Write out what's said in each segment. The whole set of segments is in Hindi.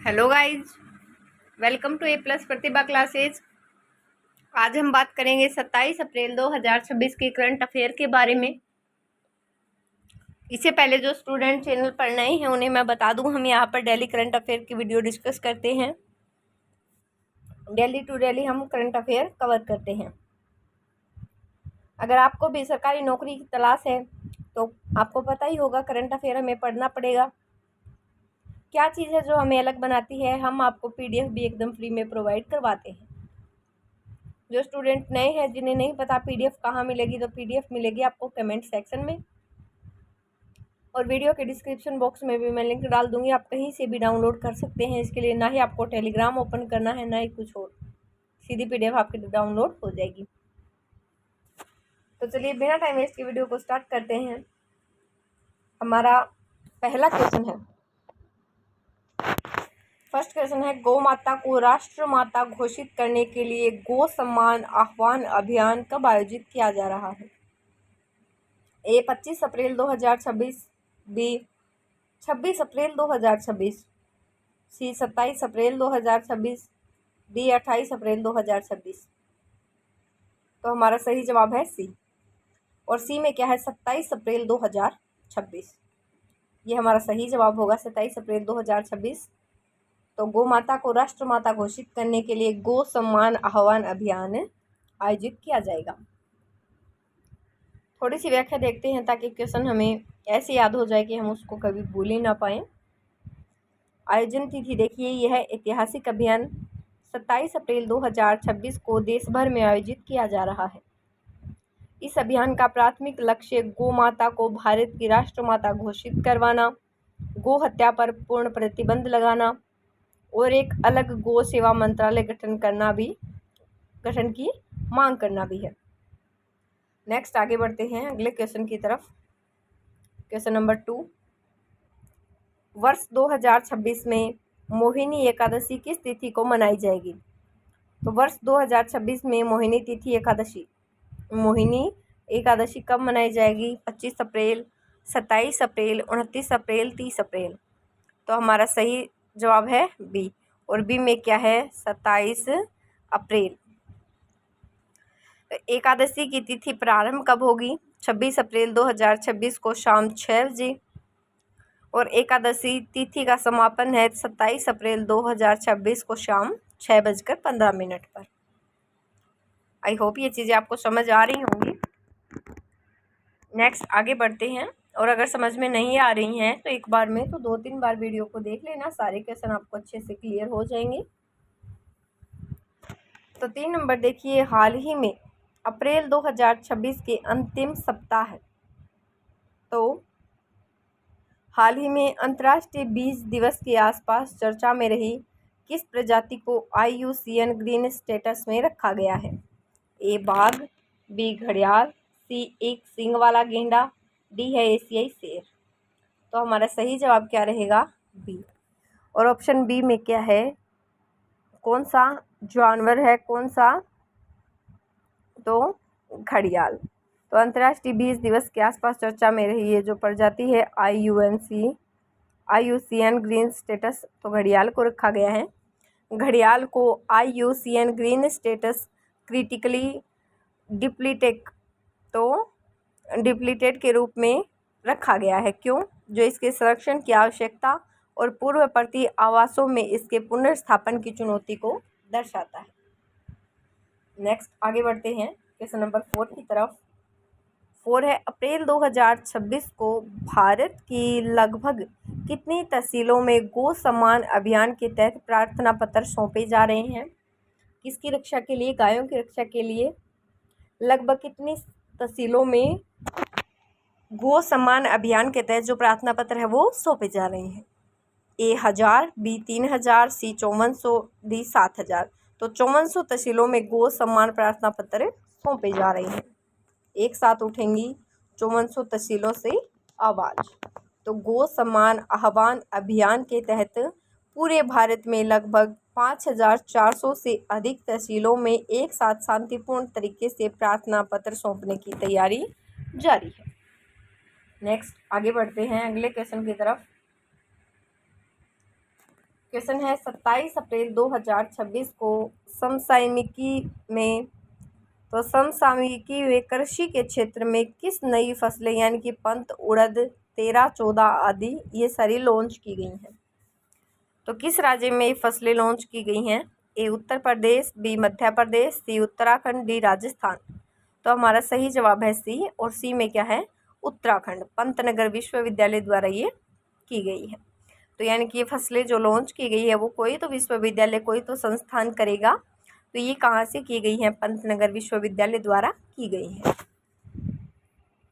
Hello guys, welcome to A plus Pratibha classes. आज हम बात करेंगे 27 अप्रैल 2026 के करंट अफेयर के बारे में। इससे पहले जो स्टूडेंट चैनल पर नए हैं उन्हें मैं बता दूं, हम यहाँ पर डेली करंट अफेयर की वीडियो डिस्कस करते हैं। डेली टू डेली हम करंट अफेयर कवर करते हैं। अगर आपको भी सरकारी नौकरी की तलाश है तो आपको पता ही होगा करंट अफेयर हमें पढ़ना पड़ेगा। क्या चीज़ है जो हमें अलग बनाती है, हम आपको PDF भी एकदम फ्री में प्रोवाइड करवाते हैं। जो स्टूडेंट नए हैं जिन्हें नहीं पता PDF कहाँ मिलेगी, तो PDF मिलेगी आपको कमेंट सेक्शन में, और वीडियो के डिस्क्रिप्शन बॉक्स में भी मैं लिंक डाल दूंगी। आप कहीं से भी डाउनलोड कर सकते हैं। इसके लिए ना ही आपको टेलीग्राम ओपन करना है, ना ही कुछ और, सीधी PDF आपकी डाउनलोड हो जाएगी। तो चलिए बिना टाइम वेस्ट की वीडियो को स्टार्ट करते हैं। हमारा पहला क्वेश्चन है, फर्स्ट क्वेश्चन है, गौ माता को राष्ट्र माता घोषित करने के लिए गो सम्मान आह्वान अभियान कब आयोजित किया जा रहा है? ए 25 अप्रैल 2026, बी 26 अप्रैल 2026, सी 27 अप्रैल 2026, डी 28 अप्रैल 2026। तो हमारा सही जवाब है सी, और सी में क्या है, 27 अप्रैल 2026। ये हमारा सही जवाब होगा, 27 अप्रैल 2026। तो गौ माता को राष्ट्र माता घोषित करने के लिए गो सम्मान आह्वान अभियान आयोजित किया जाएगा। थोड़ी सी व्याख्या देखते हैं ताकि क्वेश्चन हमें ऐसे याद हो जाए कि हम उसको कभी भूल ही ना पाए। आयोजन तिथि देखिए, यह ऐतिहासिक अभियान 27 अप्रैल 2026 को देश भर में आयोजित किया जा रहा है। इस अभियान का प्राथमिक लक्ष्य गौ माता को भारत की राष्ट्रमाता घोषित करवाना, गो हत्या पर पूर्ण प्रतिबंध लगाना और एक अलग गो सेवा मंत्रालय गठन की मांग करना भी है। नेक्स्ट आगे बढ़ते हैं अगले क्वेश्चन की तरफ। क्वेश्चन नंबर 2, वर्ष 2026 में मोहिनी एकादशी किस तिथि को मनाई जाएगी? तो वर्ष 2026 में मोहिनी एकादशी कब मनाई जाएगी? 25 अप्रैल, 27 अप्रैल, 29 अप्रैल, 30 अप्रैल। तो हमारा सही जवाब है बी, और बी में क्या है, 27 अप्रैल। एकादशी की तिथि प्रारंभ कब होगी? 26 अप्रैल 2026 को शाम 6 बजे, और एकादशी तिथि का समापन है 27 अप्रैल 2026 को शाम 6:15 पर। आई होप ये चीज़ें आपको समझ आ रही होंगी। नेक्स्ट आगे बढ़ते हैं, और अगर समझ में नहीं आ रही हैं तो एक बार में तो 2-3 बार वीडियो को देख लेना, सारे क्वेश्चन आपको अच्छे से क्लियर हो जाएंगे। तो 3 नंबर देखिए, हाल ही में अप्रैल 2026 के अंतिम सप्ताह है, तो हाल ही में अंतर्राष्ट्रीय बीज दिवस के आसपास चर्चा में रही किस प्रजाति को IUCN ग्रीन स्टेटस में रखा गया है? ए बाघ, बी घड़ियाल, सी एक सींग वाला गेंडा, डी है एशियाई शेर। तो हमारा सही जवाब क्या रहेगा? बी, और ऑप्शन बी में क्या है, कौन सा जानवर है, कौन सा? तो घड़ियाल। तो अंतर्राष्ट्रीय बीज दिवस के आसपास चर्चा में रही है जो प्रजाति है IUCN ग्रीन स्टेटस, तो घड़ियाल को रखा गया है। घड़ियाल को IUCN green status critically depleted के रूप में रखा गया है। क्यों? जो इसके संरक्षण की आवश्यकता और पूर्ववर्ती आवासों में इसके पुनर्स्थापन की चुनौती को दर्शाता है। नेक्स्ट आगे बढ़ते हैं क्वेश्चन नंबर 4 की तरफ। 4 है, अप्रैल 2026 को भारत की लगभग कितनी तहसीलों में गो सम्मान अभियान के तहत प्रार्थना पत्र सौंपे जा रहे हैं? किसकी रक्षा के लिए? गायों की रक्षा के लिए। लगभग कितनी तहसीलों में गो सम्मान अभियान के तहत जो प्रार्थना पत्र है वो सौंपे जा रहे हैं? ए 1000, बी 3000, सी 5400, डी 7000। तो 5400 तहसीलों में गो सम्मान प्रार्थना पत्र सौंपे जा रहे हैं। एक साथ उठेंगी 5400 तहसीलों से आवाज़। तो गो सम्मान आह्वान अभियान के तहत पूरे भारत में लगभग 5400 से अधिक तहसीलों में एक साथ शांतिपूर्ण तरीके से प्रार्थना पत्र सौंपने की तैयारी जारी है। नेक्स्ट आगे बढ़ते हैं अगले क्वेश्चन की तरफ। क्वेश्चन है 27 अप्रैल 2026 को समसामयिकी में कृषि के क्षेत्र में किस नई फसलें यानी कि पंत, उड़द, 13, 14 आदि ये सारी लॉन्च की गई हैं। तो किस राज्य में ये फसलें लॉन्च की गई हैं? ए उत्तर प्रदेश, बी मध्य प्रदेश, सी उत्तराखंड, डी राजस्थान। तो हमारा सही जवाब है सी, और सी में क्या है? उत्तराखंड। पंतनगर विश्वविद्यालय द्वारा ये की गई है। तो यानी कि ये फसलें जो लॉन्च की गई है वो कोई तो विश्वविद्यालय, कोई तो संस्थान करेगा। तो ये कहाँ से की गई है? पंतनगर विश्वविद्यालय द्वारा की गई है।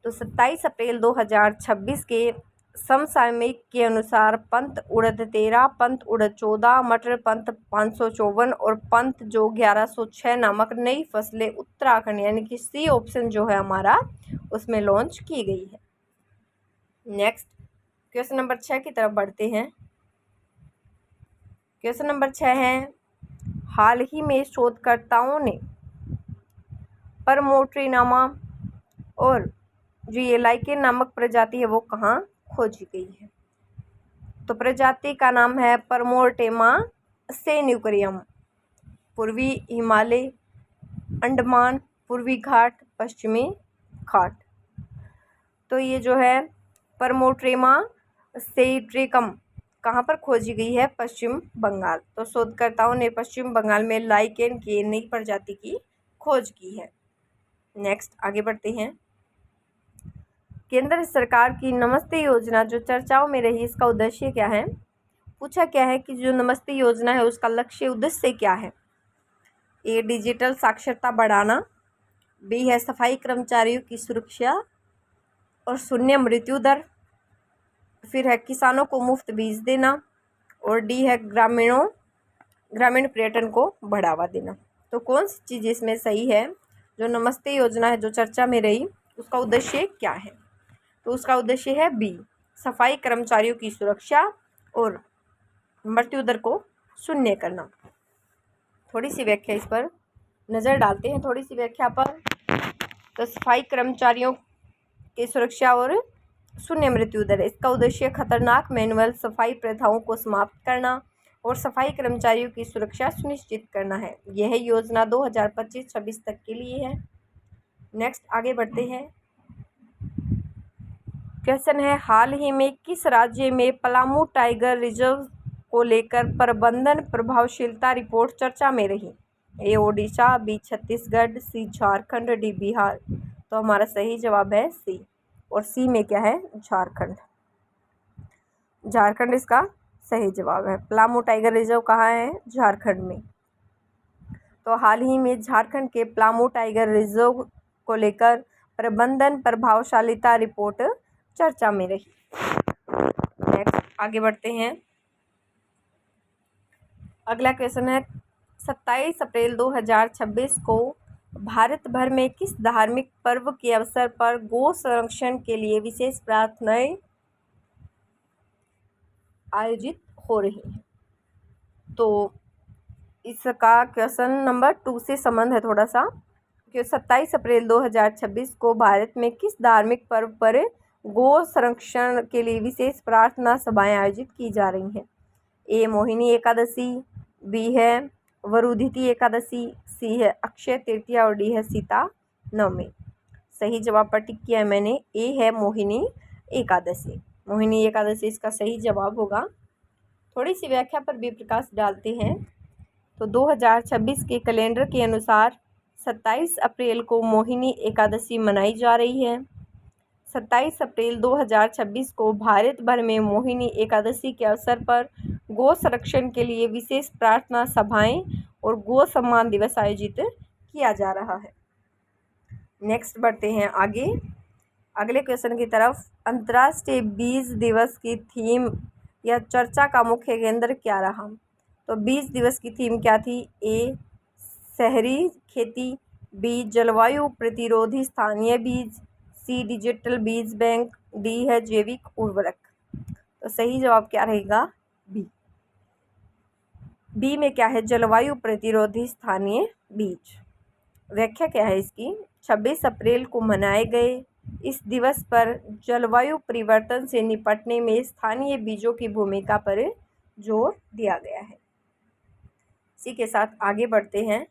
तो 27 अप्रैल 2026 के समसामयिक के अनुसार पंत उड़द 13, पंत उड़द 14, मटर पंत 554 और पंत जो 1106 नामक नई फसलें उत्तराखंड यानी कि सी ऑप्शन जो है हमारा उसमें लॉन्च की गई है। नेक्स्ट क्वेश्चन नंबर 6 की तरफ बढ़ते हैं। क्वेश्चन नंबर 6 है, हाल ही में शोधकर्ताओं ने परमोट्रीनामा और जो ये लाइकेन नामक प्रजाति है वो कहाँ खोजी गई है? तो प्रजाति का नाम है परमोर्टेमा सेन्यूकरियम। पूर्वी हिमालय, अंडमान, पूर्वी घाट, पश्चिमी घाट। तो ये जो है परमोट्रेमा सेट्रिकम कहाँ पर खोजी गई है? पश्चिम बंगाल। तो शोधकर्ताओं ने पश्चिम बंगाल में लाइकेन की नई प्रजाति की खोज की है। नेक्स्ट आगे बढ़ते हैं। केंद्र सरकार की नमस्ते योजना जो चर्चाओं में रही, इसका उद्देश्य क्या है? पूछा क्या है कि जो नमस्ते योजना है उसका लक्ष्य उद्देश्य क्या है? ए डिजिटल साक्षरता बढ़ाना, बी है सफाई कर्मचारियों की सुरक्षा और शून्य मृत्यु दर, फिर है किसानों को मुफ्त बीज देना, और डी है ग्रामीण पर्यटन को बढ़ावा देना। तो कौन सी चीज़ इसमें सही है? जो नमस्ते योजना है जो चर्चा में रही उसका उद्देश्य क्या है? तो उसका उद्देश्य है बी, सफाई कर्मचारियों की सुरक्षा और मृत्यु दर को शून्य करना। थोड़ी सी व्याख्या इस पर नज़र डालते हैं, थोड़ी सी व्याख्या पर। तो सफाई कर्मचारियों की सुरक्षा और शून्य मृत्यु दर, इसका उद्देश्य खतरनाक मैनुअल सफाई प्रथाओं को समाप्त करना और सफाई कर्मचारियों की सुरक्षा सुनिश्चित करना है। यह योजना 2025-26 तक के लिए है। नेक्स्ट आगे बढ़ते हैं। क्वेश्चन है, हाल ही में किस राज्य में पलामू टाइगर रिजर्व को लेकर प्रबंधन प्रभावशीलता रिपोर्ट चर्चा में रही? ए ओडिशा, बी छत्तीसगढ़, सी झारखंड, डी बिहार। तो हमारा सही जवाब है सी, और सी में क्या है? झारखंड। झारखंड इसका सही जवाब है। पलामू टाइगर रिजर्व कहाँ है? झारखंड में। तो हाल ही में झारखंड के पलामू टाइगर रिजर्व को लेकर प्रबंधन प्रभावशीलता रिपोर्ट चर्चा में रही। नेक्स्ट आगे बढ़ते हैं। अगला क्वेश्चन है, 27 अप्रैल 2026 को भारत भर में किस धार्मिक पर्व के अवसर पर गो संरक्षण के लिए विशेष प्रार्थनाएं आयोजित हो रही हैं? तो इसका क्वेश्चन नंबर 2 से संबंध है थोड़ा सा, कि 27 अप्रैल 2026 को भारत में किस धार्मिक पर्व पर गो संरक्षण के लिए विशेष प्रार्थना सभाएं आयोजित की जा रही हैं? ए मोहिनी एकादशी, बी है वरुधिति एकादशी, सी है अक्षय तृतीया और डी है सीता नवमी। सही जवाब पर टिक किया है मैंने, ए है मोहिनी एकादशी। मोहिनी एकादशी इसका सही जवाब होगा। थोड़ी सी व्याख्या पर भी प्रकाश डालते हैं। तो 2026 के कैलेंडर के अनुसार 27 अप्रैल को मोहिनी एकादशी मनाई जा रही है। 27 अप्रैल 2026 को भारत भर में मोहिनी एकादशी के अवसर पर गो संरक्षण के लिए विशेष प्रार्थना सभाएं और गो सम्मान दिवस आयोजित किया जा रहा है। नेक्स्ट बढ़ते हैं आगे अगले क्वेश्चन की तरफ। अंतर्राष्ट्रीय बीज दिवस की थीम या चर्चा का मुख्य केंद्र क्या रहा? तो बीज दिवस की थीम क्या थी? ए शहरी खेती, बी जलवायु प्रतिरोधी स्थानीय बीज, सी डिजिटल बीज बैंक, डी है जैविक उर्वरक। तो सही जवाब क्या रहेगा? बी। बी में क्या है? जलवायु प्रतिरोधी स्थानीय बीज। व्याख्या क्या है इसकी? 26 अप्रैल को मनाए गए इस दिवस पर जलवायु परिवर्तन से निपटने में स्थानीय बीजों की भूमिका पर जोर दिया गया है। इसी के साथ आगे बढ़ते हैं।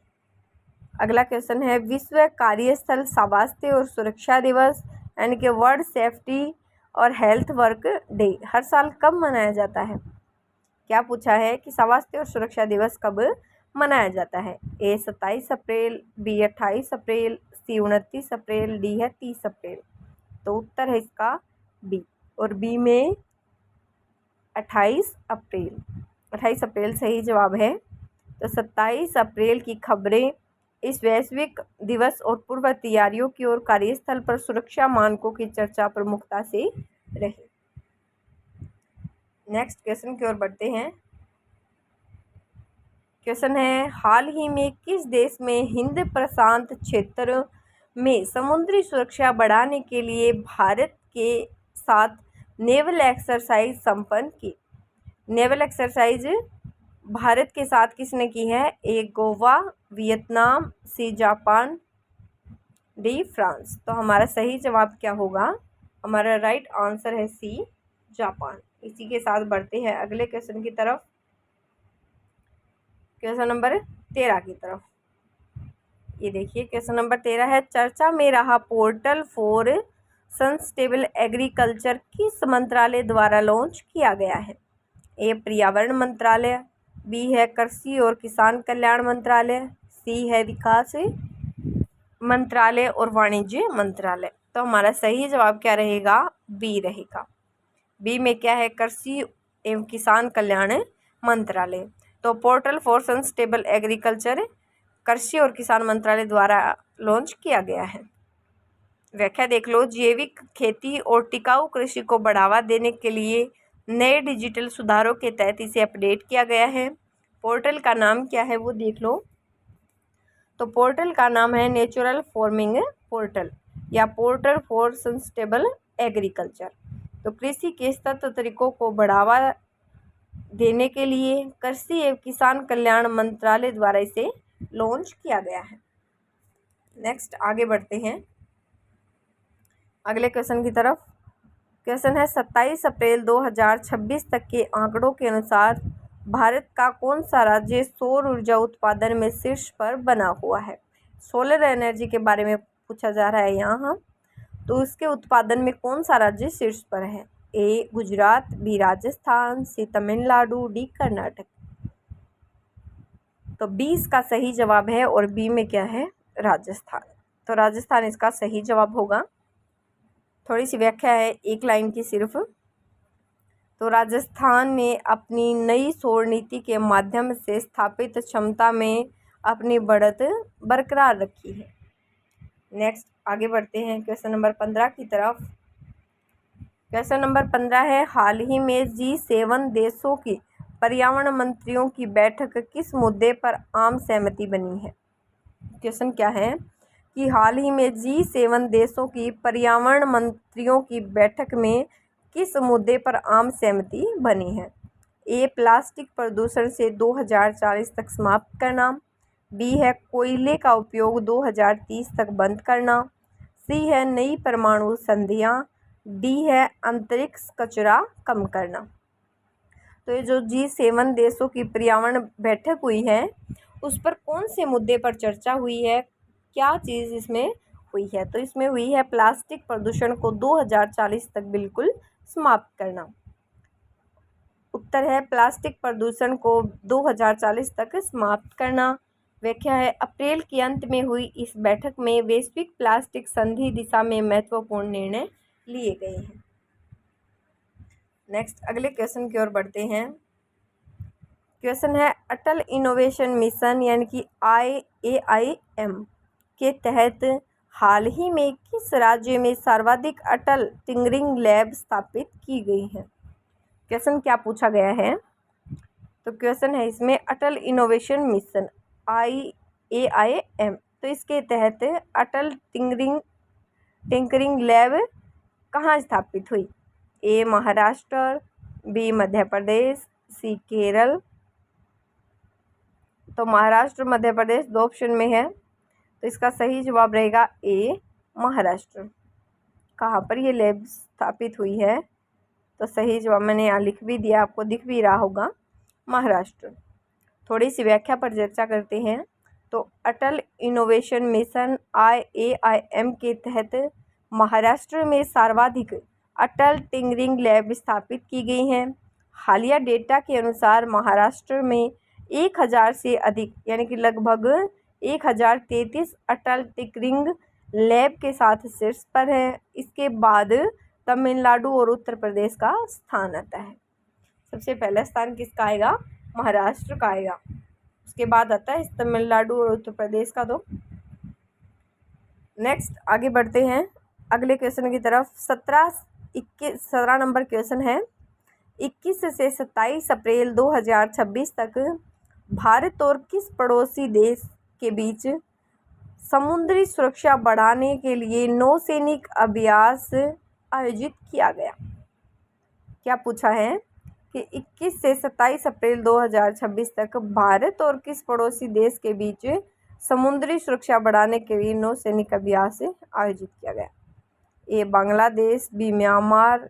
अगला क्वेश्चन है विश्व कार्यस्थल स्वास्थ्य और सुरक्षा दिवस यानी कि वर्ल्ड सेफ्टी और हेल्थ वर्क डे हर साल कब मनाया जाता है? क्या पूछा है कि स्वास्थ्य और सुरक्षा दिवस कब मनाया जाता है? ए 27 अप्रैल, बी 28 अप्रैल, सी 29 अप्रैल, डी है 30 अप्रैल। तो उत्तर है इसका बी, और बी में 28 अप्रैल। 28 अप्रैल सही जवाब है। तो 27 अप्रैल की खबरें इस वैश्विक दिवस और पूर्व तैयारियों की ओर कार्यस्थल पर सुरक्षा मानकों की चर्चा प्रमुखता से रही। नेक्स्ट क्वेश्चन की ओर बढ़ते हैं। क्वेश्चन है हाल ही में किस देश में हिंद प्रशांत क्षेत्र में समुद्री सुरक्षा बढ़ाने के लिए भारत के साथ नेवल एक्सरसाइज संपन्न की? नेवल एक्सरसाइज भारत के साथ किसने की है? A Goa, Vietnam, C Japan, D France. तो हमारा सही जवाब क्या होगा? हमारा राइट आंसर है सी जापान। इसी के साथ बढ़ते हैं अगले क्वेश्चन की तरफ, क्वेश्चन नंबर 13 की तरफ। ये देखिए क्वेश्चन नंबर 13 है चर्चा में रहा पोर्टल फॉर सस्टेनेबल एग्रीकल्चर किस मंत्रालय द्वारा लॉन्च किया गया है? ए पर्यावरण मंत्रालय, बी है कृषि और किसान कल्याण मंत्रालय, सी है विकास मंत्रालय और वाणिज्य मंत्रालय। तो हमारा सही जवाब क्या रहेगा? बी रहेगा। बी में क्या है? कृषि एवं किसान कल्याण मंत्रालय। तो पोर्टल फॉर सस्टेनेबल एग्रीकल्चर कृषि और किसान मंत्रालय द्वारा लॉन्च किया गया है। व्याख्या देख लो। जैविक खेती और टिकाऊ कृषि को बढ़ावा देने के लिए नए डिजिटल सुधारों के तहत इसे अपडेट किया गया है। पोर्टल का नाम क्या है वो देख लो। तो पोर्टल का नाम है नेचुरल फार्मिंग पोर्टल या पोर्टल फॉर सस्टेनेबल एग्रीकल्चर। तो कृषि के सतत तरीकों को बढ़ावा देने के लिए कृषि एवं किसान कल्याण मंत्रालय द्वारा इसे लॉन्च किया गया है। नेक्स्ट आगे बढ़ते हैं अगले क्वेश्चन की तरफ। क्वेश्चन है 27 अप्रैल 2026 तक के आंकड़ों के अनुसार भारत का कौन सा राज्य सौर ऊर्जा उत्पादन में शीर्ष पर बना हुआ है? सोलर एनर्जी के बारे में पूछा जा रहा है यहाँ। तो इसके उत्पादन में कौन सा राज्य शीर्ष पर है? ए गुजरात, बी राजस्थान, सी तमिलनाडु, डी कर्नाटक। तो बी इसका सही जवाब है और बी में क्या है? राजस्थान। तो राजस्थान इसका सही जवाब होगा। थोड़ी सी व्याख्या है एक लाइन की सिर्फ। तो राजस्थान ने अपनी नई सौर नीति के माध्यम से स्थापित क्षमता में अपनी बढ़त बरकरार रखी है। नेक्स्ट आगे बढ़ते हैं क्वेश्चन नंबर 15 की तरफ। क्वेश्चन नंबर 15 है हाल ही में G7 देशों की पर्यावरण मंत्रियों की बैठक किस मुद्दे पर आम सहमति बनी है? क्वेश्चन क्या है कि हाल ही में G7 देशों की पर्यावरण मंत्रियों की बैठक में किस मुद्दे पर आम सहमति बनी है? ए प्लास्टिक प्रदूषण से 2040 तक समाप्त करना, बी है कोयले का उपयोग 2030 तक बंद करना, सी है नई परमाणु संधियां, डी है अंतरिक्ष कचरा कम करना। तो ये जो G7 देशों की पर्यावरण बैठक हुई है उस पर कौन से मुद्दे पर चर्चा हुई है, क्या चीज़ इसमें हुई है? तो इसमें हुई है प्लास्टिक प्रदूषण को 2040 तक बिल्कुल समाप्त करना। उत्तर है प्लास्टिक प्रदूषण को 2040 तक समाप्त करना। व्याख्या है अप्रैल के अंत में हुई इस बैठक में वैश्विक प्लास्टिक संधि दिशा में महत्वपूर्ण निर्णय लिए गए हैं। नेक्स्ट अगले क्वेश्चन की ओर बढ़ते हैं। क्वेश्चन है अटल इनोवेशन मिशन यानी कि IAIM के तहत हाल ही में किस राज्य में सर्वाधिक अटल टिंकरिंग लैब स्थापित की गई है? क्वेश्चन क्या पूछा गया है? तो क्वेश्चन है इसमें अटल इनोवेशन मिशन IAIM, तो इसके तहत अटल टिंकरिंग लैब कहाँ स्थापित हुई? ए महाराष्ट्र, बी मध्य प्रदेश, सी केरल। तो महाराष्ट्र मध्य प्रदेश दो ऑप्शन में है, तो इसका सही जवाब रहेगा ए महाराष्ट्र। कहाँ पर ये लैब स्थापित हुई है? तो सही जवाब मैंने यहाँ लिख भी दिया, आपको दिख भी रहा होगा। महाराष्ट्र। थोड़ी सी व्याख्या पर चर्चा करते हैं। तो अटल इनोवेशन मिशन IAIM के तहत महाराष्ट्र में सर्वाधिक अटल टिंकरिंग लैब स्थापित की गई हैं। हालिया डेटा के अनुसार महाराष्ट्र में 1000 से अधिक यानी कि लगभग 1033 अटल टिंकरिंग लैब के साथ शीर्ष पर है। इसके बाद तमिलनाडु और उत्तर प्रदेश का स्थान आता है। सबसे पहला स्थान किसका आएगा? महाराष्ट्र का आएगा। उसके बाद आता है तमिलनाडु और उत्तर प्रदेश का। तो नेक्स्ट आगे बढ़ते हैं अगले क्वेश्चन की तरफ। 17 नंबर क्वेश्चन है। 21 से 27 अप्रैल 2026 तक भारत और किस पड़ोसी देश के बीच समुद्री सुरक्षा बढ़ाने के लिए नौसैनिक अभ्यास आयोजित किया गया? क्या पूछा है कि 21 से 27 अप्रैल 2026 तक भारत और किस पड़ोसी देश के बीच समुद्री सुरक्षा बढ़ाने के लिए नौसैनिक अभ्यास आयोजित किया गया? ए बांग्लादेश, बी म्यांमार,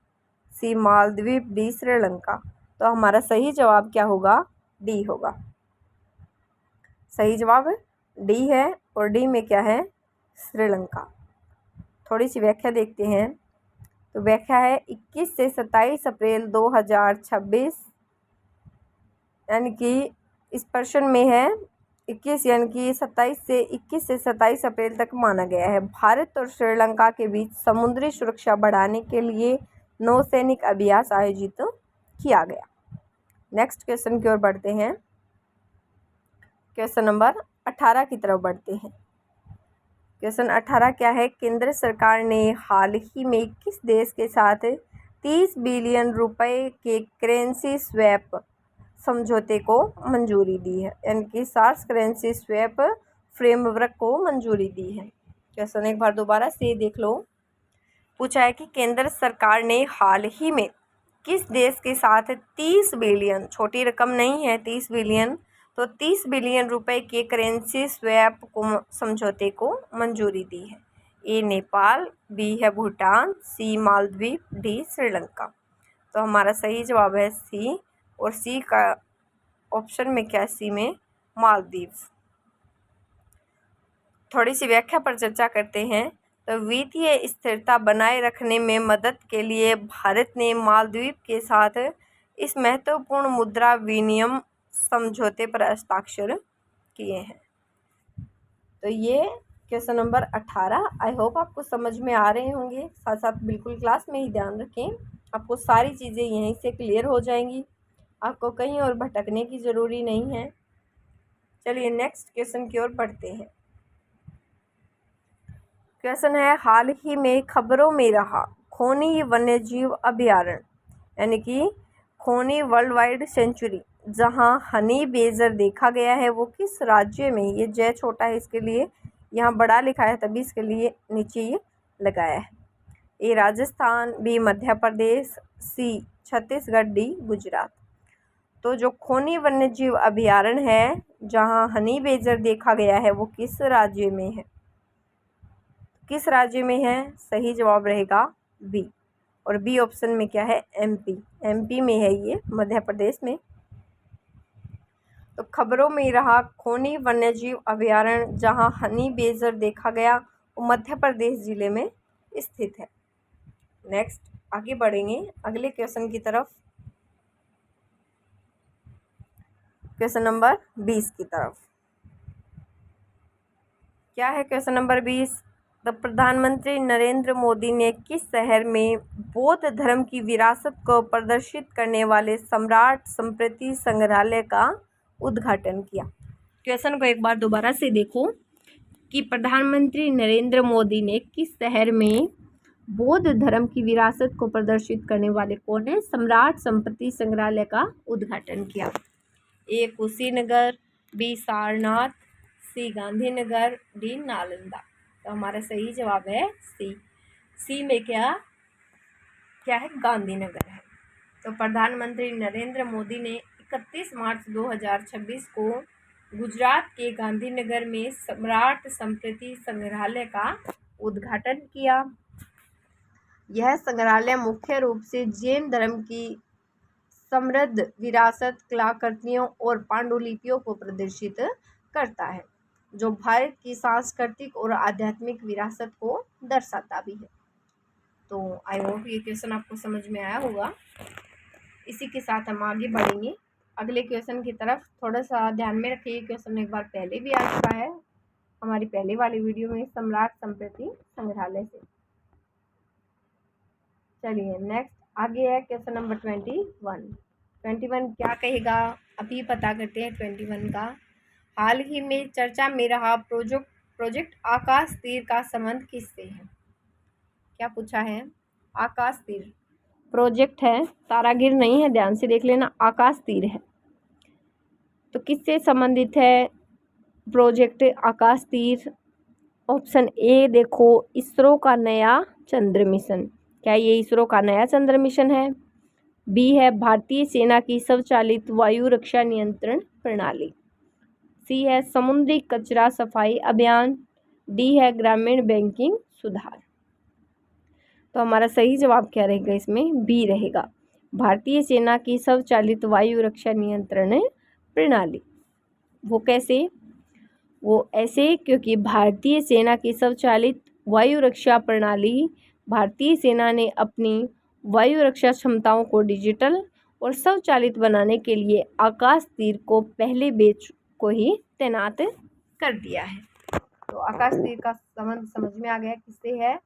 सी मालदीव, डी श्रीलंका। तो हमारा सही जवाब क्या होगा? डी होगा। सही जवाब डी है और डी में क्या है? श्रीलंका। थोड़ी सी व्याख्या देखते हैं। तो व्याख्या है 21 से 27 अप्रैल 2026 यानी कि इस प्रश्न में है 21 यानी कि 21 से 27 अप्रैल तक माना गया है। भारत और श्रीलंका के बीच समुद्री सुरक्षा बढ़ाने के लिए नौसैनिक अभ्यास आयोजित किया गया। नेक्स्ट क्वेश्चन की ओर बढ़ते हैं। क्वेश्चन नंबर 18 की तरफ बढ़ते हैं। क्वेश्चन 18 क्या है? केंद्र सरकार ने हाल ही में किस देश के साथ 30 बिलियन रुपए के करेंसी स्वैप समझौते को मंजूरी दी है? यानी कि सार्स करेंसी स्वैप फ्रेमवर्क को मंजूरी दी है। क्वेश्चन एक बार दोबारा से देख लो। पूछा है कि केंद्र सरकार ने हाल ही में किस देश के साथ 30 बिलियन, छोटी रकम नहीं है 30 बिलियन, तो 30 बिलियन रुपए के करेंसी स्वैप को समझौते को मंजूरी दी है? ए नेपाल, बी है भूटान, सी मालदीव, डी श्रीलंका। तो हमारा सही जवाब है सी, और सी का ऑप्शन में क्या है? सी में मालदीव। थोड़ी सी व्याख्या पर चर्चा करते हैं। तो वित्तीय स्थिरता बनाए रखने में मदद के लिए भारत ने मालदीव के साथ इस महत्वपूर्ण मुद्रा विनिमय समझौते पर हस्ताक्षर किए हैं। तो ये क्वेश्चन नंबर 18 आई होप आपको समझ में आ रहे होंगे। साथ साथ बिल्कुल क्लास में ही ध्यान रखें, आपको सारी चीज़ें यहीं से क्लियर हो जाएंगी, आपको कहीं और भटकने की ज़रूरी नहीं है। चलिए नेक्स्ट क्वेश्चन की ओर बढ़ते हैं। क्वेश्चन है, हाल ही में खबरों में रहा खोनी वन्यजीव अभयारण्य यानी कि खोनी वर्ल्ड वाइड सेंचुरी जहां हनी बेजर देखा गया है वो किस राज्य में? ये जय छोटा है इसके लिए यहाँ बड़ा लिखा है तभी इसके लिए नीचे ये लगाया है। ए राजस्थान, बी मध्य प्रदेश, सी छत्तीसगढ़, डी गुजरात। तो जो खोनी वन्यजीव अभयारण्य है जहां हनी बेजर देखा गया है वो किस राज्य में है? किस राज्य में है? सही जवाब रहेगा बी, और बी ऑप्शन में क्या है? एमपी में है ये, मध्य प्रदेश में। तो खबरों में रहा खोनी वन्यजीव अभयारण्य जहां हनी बेजर देखा गया वो मध्य प्रदेश जिले में स्थित है। नेक्स्ट आगे बढ़ेंगे अगले क्वेश्चन की तरफ, क्वेश्चन नंबर 20 की तरफ। क्या है क्वेश्चन नंबर 20? तो प्रधानमंत्री नरेंद्र मोदी ने किस शहर में बौद्ध धर्म की विरासत को प्रदर्शित करने वाले सम्राट स्मृति संग्रहालय का उद्घाटन किया? क्वेश्चन को एक बार दोबारा से देखो कि प्रधानमंत्री नरेंद्र मोदी ने किस शहर में बौद्ध धर्म की विरासत को प्रदर्शित करने वाले कौन है? सम्राट स्मृति संग्रहालय का उद्घाटन किया? ए कुशीनगर, बी सारनाथ, सी गांधीनगर, डी नालंदा। तो हमारा सही जवाब है सी में क्या है? गांधीनगर है। तो प्रधानमंत्री नरेंद्र मोदी ने 31 मार्च 2026 को गुजरात के गांधीनगर में सम्राट स्मृति संग्रहालय का उद्घाटन किया। यह संग्रहालय मुख्य रूप से जैन धर्म की समृद्ध विरासत, कलाकृतियों और पांडुलिपियों को प्रदर्शित करता है, जो भारत की सांस्कृतिक और आध्यात्मिक विरासत को दर्शाता भी है। तो आई होप ये क्वेश्चन आपको समझ में आया होगा। इसी के साथ हम आगे बढ़ेंगे अगले क्वेश्चन की तरफ। थोड़ा सा ध्यान में रखिए, क्वेश्चन एक बार पहले भी आ चुका है हमारी पहले वाली वीडियो में, सम्राट संस्कृति संग्रहालय से। चलिए नेक्स्ट आगे है क्वेश्चन नंबर 21 क्या कहेगा अभी पता करते हैं। 21 का, हाल ही में चर्चा में रहा प्रोजेक्ट आकाश तीर का संबंध किससे है? क्या पूछा है? आकाश तीर प्रोजेक्ट है, तारागीर नहीं है, ध्यान से देख लेना, आकाश तीर है। तो किससे संबंधित है प्रोजेक्ट आकाश तीर? ऑप्शन ए देखो, इसरो का नया चंद्र मिशन। क्या ये इसरो का नया चंद्र मिशन है? बी है भारतीय सेना की स्वचालित वायु रक्षा नियंत्रण प्रणाली। सी है समुद्री कचरा सफाई अभियान। डी है ग्रामीण बैंकिंग सुधार। तो हमारा सही जवाब क्या रहेगा इसमें? बी रहेगा, भारतीय सेना की स्वचालित वायु रक्षा नियंत्रण प्रणाली। वो कैसे? वो ऐसे क्योंकि भारतीय सेना की स्वचालित वायु रक्षा प्रणाली, भारतीय सेना ने अपनी वायु रक्षा क्षमताओं को डिजिटल और स्वचालित बनाने के लिए आकाश तीर को पहले बैच को ही तैनात कर दिया है। तो आकाश तीर का संबंध समझ में आ गया किससे है?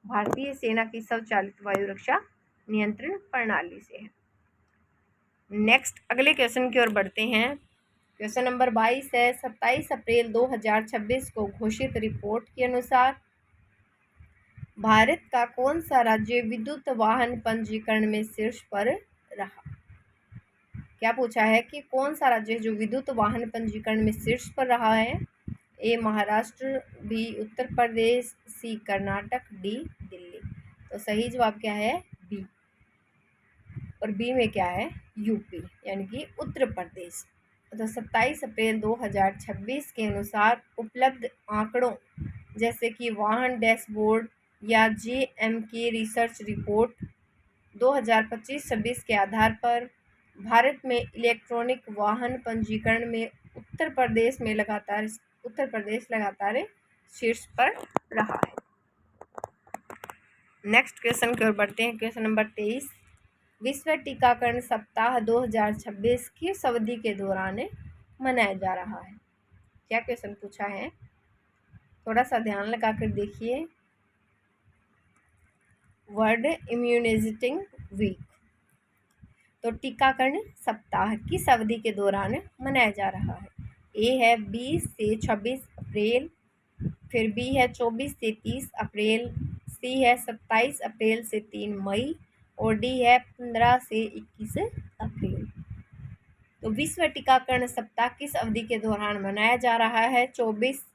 भारतीय सेना की स्वचालित वायु रक्षा नियंत्रण प्रणाली से है। नेक्स्ट अगले क्वेश्चन की ओर बढ़ते हैं। क्वेश्चन नंबर 22 है, 27 अप्रैल 2026 को घोषित रिपोर्ट के अनुसार भारत का कौन सा राज्य विद्युत वाहन पंजीकरण में शीर्ष पर रहा? क्या पूछा है कि कौन सा राज्य जो विद्युत वाहन पंजीकरण में शीर्ष पर रहा है? ए महाराष्ट्र, बी उत्तर प्रदेश, सी कर्नाटक, डी दिल्ली। तो सही जवाब क्या है? बी। और बी में क्या है? यूपी यानी कि उत्तर प्रदेश। तो 27 अप्रैल 2026 के अनुसार उपलब्ध आंकड़ों जैसे कि वाहन डैशबोर्ड या JMK रिसर्च रिपोर्ट 2025-26 के आधार पर भारत में इलेक्ट्रॉनिक वाहन पंजीकरण में उत्तर प्रदेश लगातार शीर्ष पर रहा है। नेक्स्ट क्वेश्चन की ओर बढ़ते हैं। क्वेश्चन नंबर 23, विश्व टीकाकरण सप्ताह 2026 किस अवधि के दौरान मनाया जा रहा है? क्या क्वेश्चन पूछा है? थोड़ा सा ध्यान लगा कर देखिए। World immunising week. तो टीकाकरण सप्ताह किस अवधि के दौरान मनाया जा रहा है? ए है 20 से 26 अप्रैल, फिर बी है 24 से 30 अप्रैल, सी है 27 अप्रैल से 3 मई और डी है 15 से 21 अप्रैल। तो विश्व टीकाकरण सप्ताह किस अवधि के दौरान मनाया जा रहा है? 24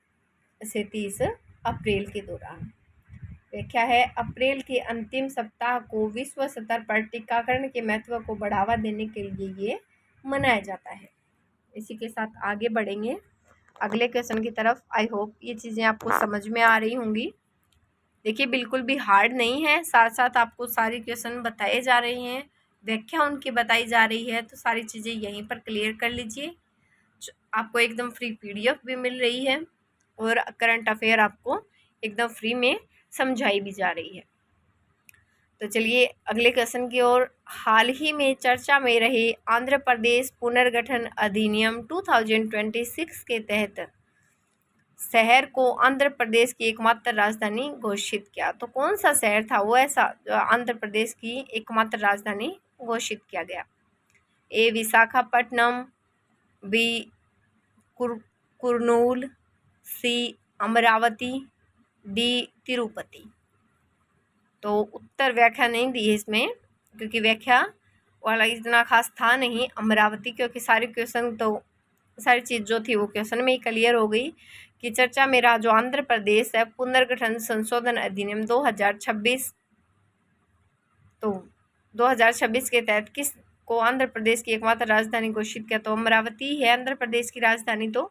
से 30 अप्रैल के दौरान। व्याख्या है, अप्रैल के अंतिम सप्ताह को विश्व स्तर पर टीकाकरण के महत्व को बढ़ावा देने के लिए ये मनाया जाता है। इसी के साथ आगे बढ़ेंगे अगले क्वेश्चन की तरफ। आई होप ये चीज़ें आपको समझ में आ रही होंगी। देखिए बिल्कुल भी हार्ड नहीं है, साथ साथ आपको सारी क्वेश्चन बताए जा रही हैं, व्याख्या उनकी बताई जा रही है, तो सारी चीज़ें यहीं पर क्लियर कर लीजिए। आपको एकदम फ्री PDF भी मिल रही है और करंट अफेयर आपको एकदम फ्री में समझाई भी जा रही है। तो चलिए अगले क्वेश्चन की ओर। हाल ही में चर्चा में रहे आंध्र प्रदेश पुनर्गठन अधिनियम 2026 के तहत शहर को आंध्र प्रदेश की एकमात्र राजधानी घोषित किया। तो कौन सा शहर था वो ऐसा जो आंध्र प्रदेश की एकमात्र राजधानी घोषित किया गया? ए विशाखापट्टनम, बी कुर्नूल, सी अमरावती, डी तिरुपति। तो उत्तर व्याख्या नहीं दी है इसमें क्योंकि व्याख्या वाला इतना खास था नहीं अमरावती, क्योंकि सारी चीज़ जो थी वो क्वेश्चन में ही क्लियर हो गई कि चर्चा में रहा जो आंध्र प्रदेश है पुनर्गठन संशोधन अधिनियम 2026। तो 2026 के तहत किस को आंध्र प्रदेश की एकमात्र राजधानी घोषित किया? तो अमरावती है आंध्र प्रदेश की राजधानी। तो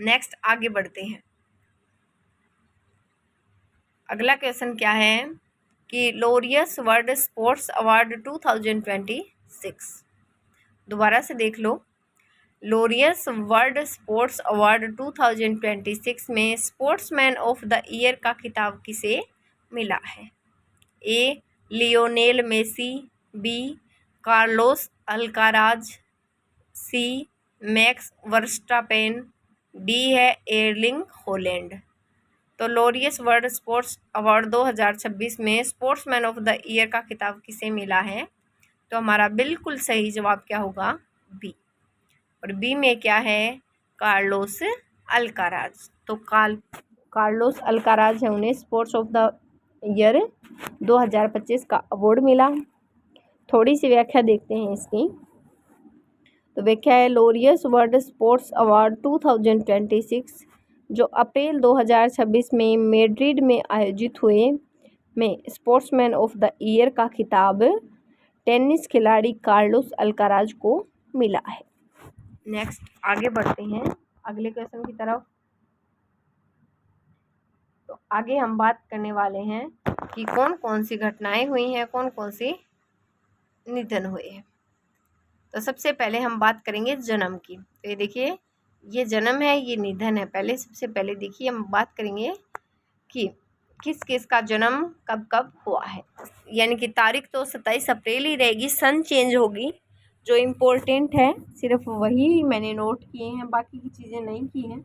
नेक्स्ट आगे बढ़ते हैं। अगला क्वेश्चन क्या है कि लोरियस वर्ल्ड स्पोर्ट्स अवार्ड 2026 दोबारा से देख लो। लोरियस वर्ल्ड स्पोर्ट्स अवार्ड 2026 में स्पोर्ट्समैन ऑफ द ईयर का खिताब किसे मिला है? A Lionel Messi, B Carlos Alcaraz, C Max Verstappen, D है एर्लिंग हॉलैंड। तो लोरियस वर्ल्ड स्पोर्ट्स अवार्ड 2026 में स्पोर्ट्समैन ऑफ द ईयर का खिताब किसे मिला है? तो हमारा बिल्कुल सही जवाब क्या होगा? बी। और बी में क्या है? Carlos Alcaraz. तो कार्लोस अल्काराज है, उन्हें स्पोर्ट्स ऑफ द ईयर 2025 का अवार्ड मिला। थोड़ी सी व्याख्या देखते हैं इसकी। तो व्याख्या है, लोरियस वर्ल्ड स्पोर्ट्स अवार्ड 2026 जो अप्रैल 2026 में मैड्रिड में आयोजित हुए में स्पोर्ट्समैन ऑफ द ईयर का खिताब टेनिस खिलाड़ी कार्लोस अल्काराज को मिला है। नेक्स्ट आगे बढ़ते हैं अगले क्वेश्चन की तरफ। तो आगे हम बात करने वाले हैं कि कौन कौन सी घटनाएं हुई हैं, कौन कौन से निधन हुए हैं। तो सबसे पहले हम बात करेंगे जन्म की। तो ये देखिए, ये जन्म है, ये निधन है। पहले सबसे पहले देखिए हम बात करेंगे कि किस किस का जन्म कब कब हुआ है। यानी कि तारीख तो 27 अप्रैल ही रहेगी, सन चेंज होगी। जो इम्पोर्टेंट है सिर्फ वही मैंने नोट किए हैं, बाकी की चीज़ें नहीं की हैं।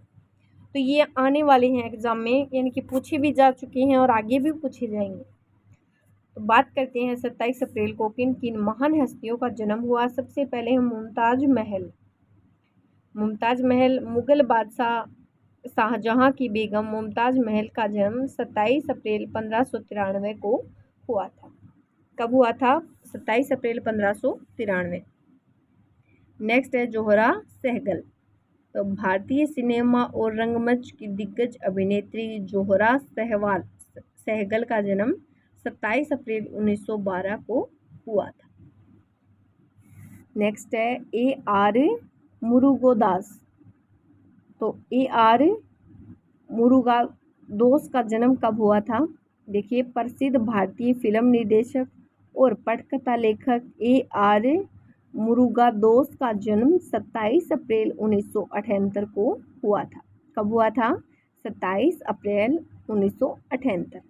तो ये आने वाले हैं एग्ज़ाम में, यानी कि पूछे भी जा चुके हैं और आगे भी पूछे जाएंगे। तो बात करते हैं 27 अप्रैल को किन किन महान हस्तियों का जन्म हुआ। सबसे पहले हम मुमताज़ महल मुग़ल बादशाह शाहजहां की बेगम मुमताज़ महल का जन्म 27 अप्रैल 1593 को हुआ था। कब हुआ था? 27 अप्रैल 1593। नेक्स्ट है जोहरा सहगल। तो भारतीय सिनेमा और रंगमंच की दिग्गज अभिनेत्री जोहरा सहगल का जन्म 27 अप्रैल 1912 को हुआ था। नेक्स्ट है ए आर मुरुगदास। तो ए आर मुरुगदास का जन्म कब हुआ था? देखिए, प्रसिद्ध भारतीय फिल्म निर्देशक और पटकथा लेखक ए आर मुरुगदास का जन्म 27 अप्रैल 1978 को हुआ था। कब हुआ था? 27 अप्रैल 1978।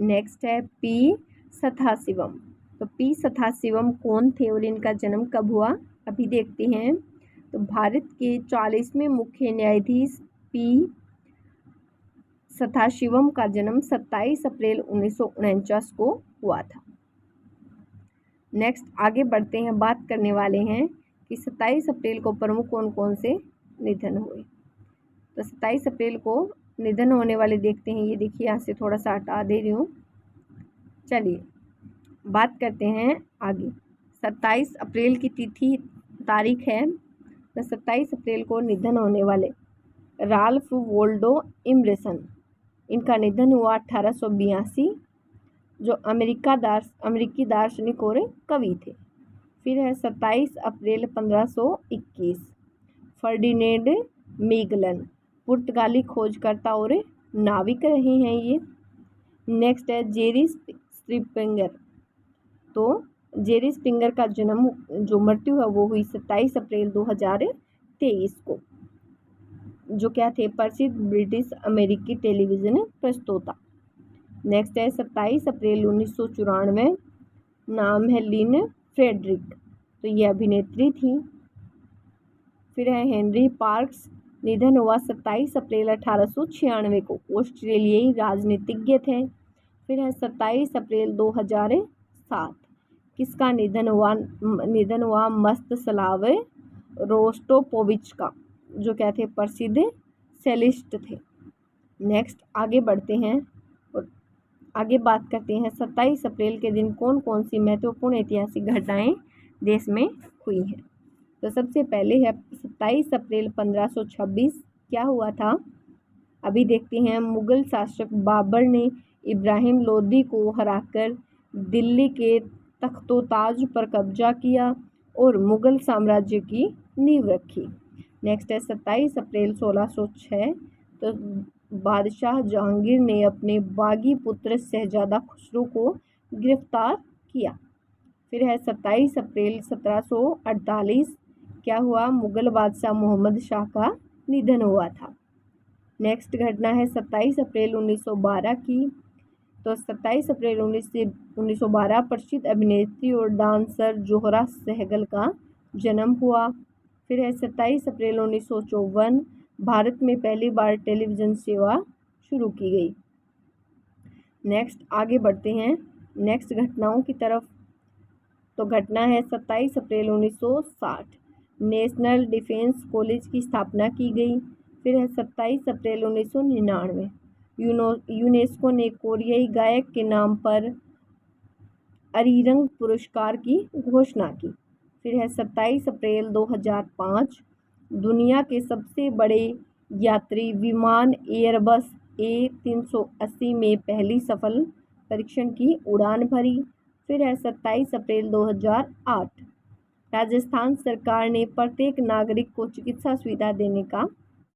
नेक्स्ट है पी सदाशिवम। तो पी सदाशिवम कौन थे और इनका जन्म कब हुआ? अभी देखते हैं। तो भारत के 40वें मुख्य न्यायाधीश पी सदाशिवम का जन्म 27 अप्रैल 1949 को हुआ था। नेक्स्ट आगे बढ़ते हैं, बात करने वाले हैं कि 27 अप्रैल को प्रमुख कौन कौन से निधन हुए। तो 27 अप्रैल को निधन होने वाले देखते हैं। ये देखिए, यहाँ से थोड़ा सा हटा दे रही हूँ। चलिए बात करते हैं आगे। 27 अप्रैल की तारीख है। तो 27 अप्रैल को निधन होने वाले राल्फ वोल्डो इमर्सन, इनका निधन हुआ 1882, जो अमेरिकी दार्शनिक और कवि थे। फिर है 27 अप्रैल 1521, फर्डिनेंड मैगलन, पुर्तगाली खोजकर्ता और नाविक रहे हैं ये। नेक्स्ट है जेरी स्प्रिंगर। तो जेरी स्प्रिंगर का जन्म, जो मृत्यु है वो हुई 27 अप्रैल 2023 को, जो क्या थे? प्रसिद्ध ब्रिटिश अमेरिकी टेलीविज़न प्रस्तोता। नेक्स्ट है 27 अप्रैल 1994, नाम है लिन फ्रेडरिक। तो ये अभिनेत्री थी। फिर है हेनरी पार्क्स, निधन हुआ 27 अप्रैल 1896 को, ऑस्ट्रेलियाई राजनीतिज्ञ थे। फिर है 27 अप्रैल 2007, किसका निधन हुआ? मस्तिस्लाव रोस्टोपोविच का, जो क्या थे? प्रसिद्ध सेलिस्ट थे। नेक्स्ट आगे बढ़ते हैं और आगे बात करते हैं 27 अप्रैल के दिन कौन कौन सी महत्वपूर्ण ऐतिहासिक घटनाएं देश में हुई हैं। तो सबसे पहले है 27 अप्रैल 1526, क्या हुआ था? अभी देखते हैं। मुग़ल शासक बाबर ने इब्राहिम लोदी को हराकर दिल्ली के तख्तोताज पर कब्जा किया और मुग़ल साम्राज्य की नींव रखी। नेक्स्ट है 27 अप्रैल 1606, तो बादशाह जहांगीर ने अपने बागी पुत्र शहजादा खुसरो को गिरफ्तार किया। फिर है 27 अप्रैल 1748 क्या हुआ, मुगल बादशाह मोहम्मद शाह का निधन हुआ था। नेक्स्ट घटना है 27 अप्रैल 1912 की। तो 27 अप्रैल 1912 प्रसिद्ध अभिनेत्री और डांसर जोहरा सहगल का जन्म हुआ। फिर है 27 अप्रैल 1954 भारत में पहली बार टेलीविज़न सेवा शुरू की गई। नेक्स्ट आगे बढ़ते हैं नेक्स्ट घटनाओं की तरफ। तो घटना है 27 अप्रैल 1960 नेशनल डिफेंस कॉलेज की स्थापना की गई। फिर है 27 अप्रैल 1999 यूनेस्को ने कोरियाई गायक के नाम पर अरिरंग पुरस्कार की घोषणा की। फिर है 27 अप्रैल 2005 दुनिया के सबसे बड़े यात्री विमान एयरबस A380 में पहली सफल परीक्षण की उड़ान भरी। फिर है 27 अप्रैल 2008 राजस्थान सरकार ने प्रत्येक नागरिक को चिकित्सा सुविधा देने का